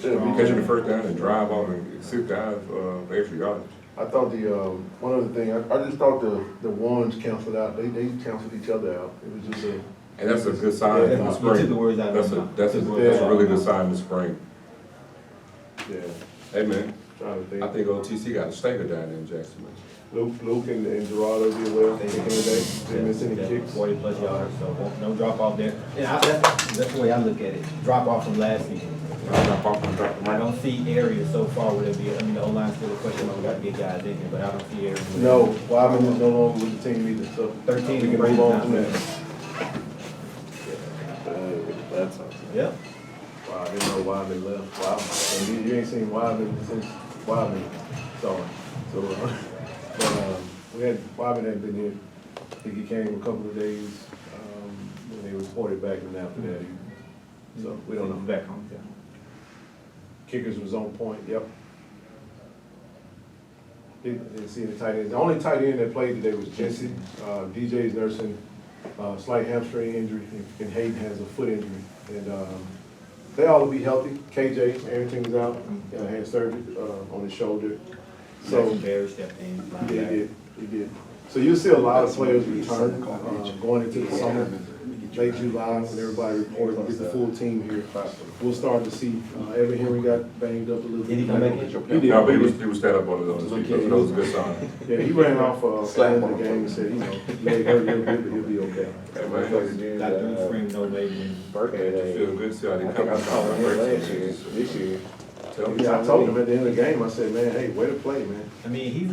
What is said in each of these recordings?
Catch you the first down and drive off and sit down for extra yardage. I thought one other thing, I just thought the ones canceled out, they canceled each other out. It was just And that's a good sign in the You spring. took the words out of my mouth. That's a really good sign in the spring. yeah, Hey, man, trying to I think. think OTC got a stinker down there in Jackson. Luke and Gerardo did well, They- kicking today, didn't miss any Yeah, kicks. 40+ yards, so no drop off there. And that's the way I look at it. Drop off from last season. I don't see areas so far where there be, I mean, the O-line's still a question, we got to get guys in here, but I don't see areas. where- No, Wyman is no longer with the team either, so 13 we can Brady's move on not from with that. That's awesome. Yep. Wow, I didn't know Wyman left. Wow, and you ain't seen Wyman since Wyman started. So, Wyman hadn't been here. I think he came a couple of days, when they reported back, and after that, so we don't know. Back home, yeah. Kickers was on point, yep. Didn't see any tight ends. The only tight end that played today was Jesse. DJ's nursing, slight hamstring injury, and Hayden has a foot injury. And, they all will be healthy. KJ, everything's out, had surgery, on his shoulder. So, Jackson Barry stepped in. he did. So you'll see a lot of players return, going into the summer, late July, when everybody reports, get the full team here. We'll start to see, Evan Henry got banged up a little bit. Did he come back in? He did. No, but he was stand up on his feet, so that was a good sign. Yeah, he ran off, at the end of the game and said, leg hurt a little bit, but he'll be okay. Hey, man, Got through the spring, no maybe. it feel good to see how they I come think I saw him out. last year, this year. Tell me. Yeah, I told him at the end of the game, I said, man, hey, way to play, man. I mean, he's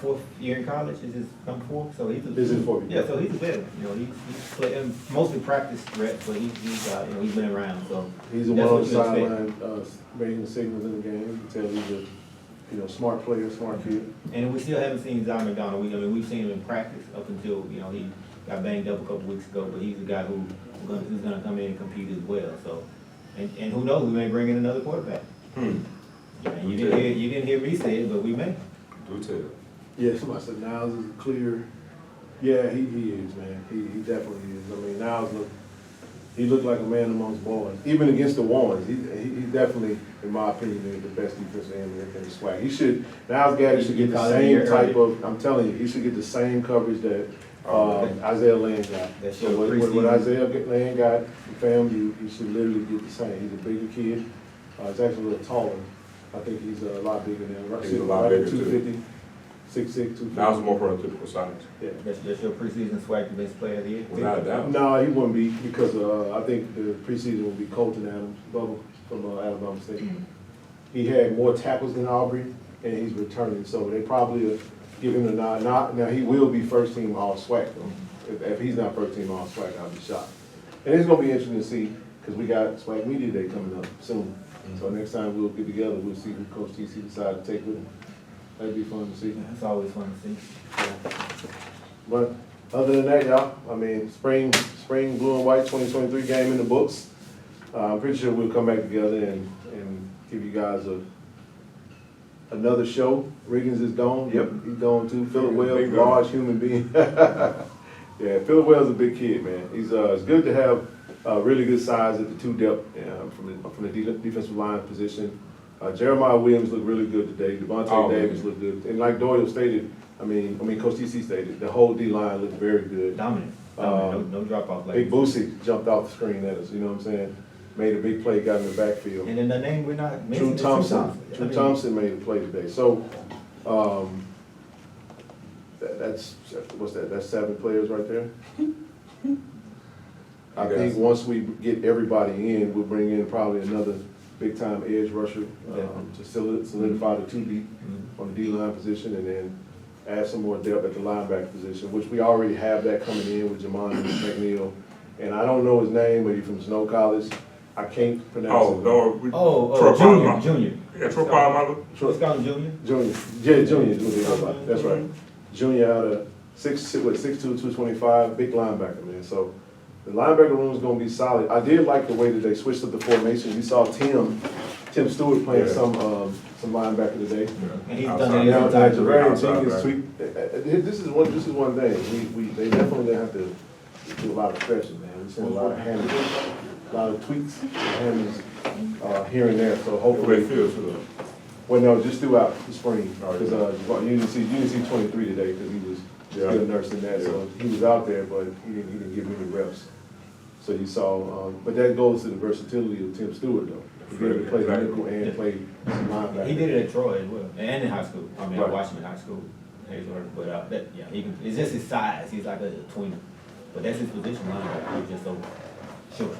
fourth year in college, is his number 4, so he's a. This is for you. Yeah, so he's a veteran, he's playing, mostly practice reps, but he's been around, so. He's the That's one on the what you expect. sideline, making the signals in the game. You can tell he's a, smart player, smart kid. And we still haven't seen Zion McDonald. We've seen him in practice up until, he got banged up a couple weeks ago, but he's a guy who's gonna come in and compete as well, so. And who knows, we may bring in another quarterback. And you didn't hear me say it, but we may. Do tell. Yeah, somebody said Niles is clear. Yeah, he is, man. He definitely is. I mean, Niles looked like a man amongst boys. Even against the Warrens, he definitely, in my opinion, is the best defensive end in the SWAC. Niles Gaddy should get the same type of, I'm telling you, he should get the same coverage that Isaiah Land got. That's So your what preseason. Isaiah Land got from FAMU, he should literally get the same. He's a bigger kid. He's actually a little taller. I think he's a lot bigger than him. He's a lot bigger, too. 250, 6'6", 250. Now it's more prototypical size. Yeah. That's your preseason SWAC defensive player of the year. Without a doubt. No, he wouldn't be because I think the preseason will be Colton Adams, Bubba from Alabama State. He had more tackles than Aubrey, and he's returning, so they probably will give him the nod. Now, he will be first team all SWAC though. If he's not first team all SWAC, I'll be shocked. And it's gonna be interesting to see because we got SWAC Media Day coming up soon. So next time we'll get together, we'll see who Coach TC decides to take with him. That'd be fun to see. It's always fun to see. But other than that, y'all, I mean, spring blue and white 2023 game in the books. I'm pretty sure we'll come back together and give you guys another show. Riggins is gone. Yep, he's gone too. Phillip Wells, large human being. Yeah, Phillip Wells is a big kid, man. It's good to have really good size at the 2 depth from the defensive line position. Jeremiah Williams looked really good today. Devontae Davis looked good. And like Doyle stated, I mean, Coach TC stated, the whole D-line looked very good. Dominant. No drop off. Big Boosie jumped off the screen at us, you know what I'm saying? Made a big play, got in the backfield. And then the name we're not missing Drew is Thompson. Drew Thompson made a play today. So, that's 7 players right there. I think once we get everybody in, we'll bring in probably another big-time edge rusher to solidify the 2 deep on the D-line position, and then add some more depth at the linebacker position, which we already have that coming in with Jamon McNeil. And I don't know his name, but he's from Snow College. I can't pronounce it. Junior. Yeah, Troy Palmer. Let's call him Junior. Junior. That's right. Junior out of 6'2", 225, big linebacker, man. So the linebacker room is going to be solid. I did like the way that they switched up the formation. You saw Tim Stewart playing some linebacker today. And he's done it Now, every that's a time. very Outside ingenious back. tweak. This is one thing. They definitely have to do a lot of stretching, man. We've seen a lot of hammers, a lot of tweaks, hammers here and there, so Where hopefully. it feels to Well, no, just throughout the spring, Oh, because, you didn't see 23 today, because he was Yeah. still nursing that, so he was out there, but he didn't give any reps. So you saw, but that goes to the versatility of Tim Stewart, though. He be able to play the nickel and play some linebacker. He did it at Troy as well, and in high school. I mean, I Right. watched him in high school, Hazelhurst, but, yeah, he can, it's just his size, he's like a tweener. But that's his position linebacker, he's just so short.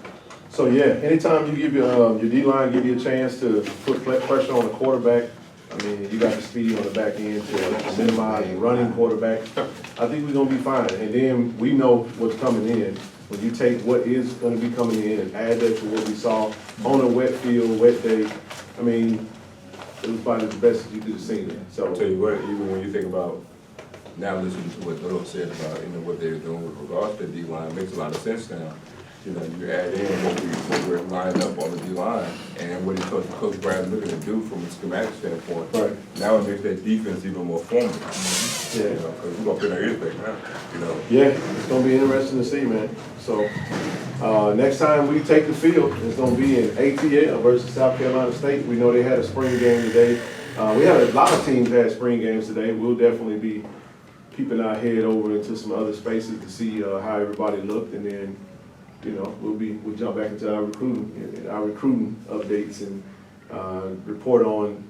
So, yeah, anytime you give your D-line, give you a chance to put pressure on the quarterback, I mean, you got the speed on the back end to minimize the running quarterback, I think we're gonna be fine. And then we know what's coming in. When you take what is gonna be coming in and add that to what we saw on a wet field, wet day, I mean, it was probably the best that you could have seen it, so. I'll tell you what, even when you think about, now listening to what Doyle said about, what they're doing with regards to the D-line, it makes a lot of sense now. You add in what we're lining up on the D-line and what Coach Brown looking to do from a schematic standpoint. Right. Now it makes that defense even more formative. Yeah. Because we're gonna put in anything now, Yeah, it's gonna be interesting to see, man. So, next time we take the field, it's gonna be in ATL versus South Carolina State. We know they had a spring game today. We had a lot of teams had spring games today. We'll definitely be keeping our head over into some other spaces to see, how everybody looked, and then, we'll jump back into our recruiting updates and, report on,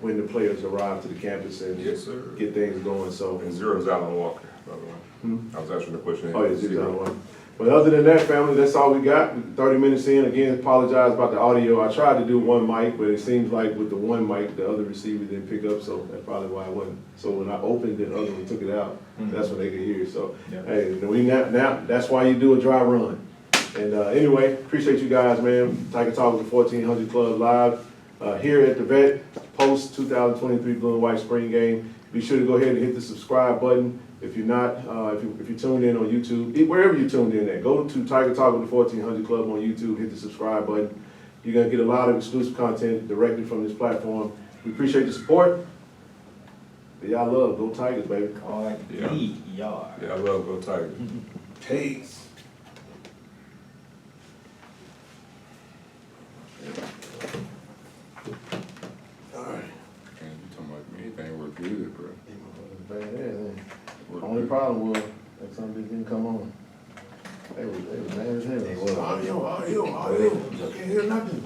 when the players arrive to the campus and Yes, sir. get things going, so. And zero's Alan Walker, by the way. Hmm? I was asking the question. Oh, yeah, 6-1. But other than that, family, that's all we got. 30 minutes in, again, apologize about the audio. I tried to do one mic, but it seems like with the one mic, the other receiver didn't pick up, so that's probably why it wasn't. So when I opened it, the other one took it out. That's when they could hear. So, Yeah. hey, now, that's why you do a dry run. And anyway, appreciate you guys, man. Tiger Talk with the 1400 Club live here at the Vet, post 2023 Blue and White Spring Game. Be sure to go ahead and hit the subscribe button. If you're not, if you tuned in on YouTube, wherever you tuned in at, go to Tiger Talk with the 1400 Club on YouTube, hit the subscribe button. You're gonna get a lot of exclusive content directly from this platform. We appreciate the support. Y'all love, go Tigers, baby. R-E-R. Yeah, I love Go Tigers. Peace. All right. And you talking about anything work good, bro. Only problem was that some bitch didn't come on. They was mad as hell. Audio. I can't hear nothing.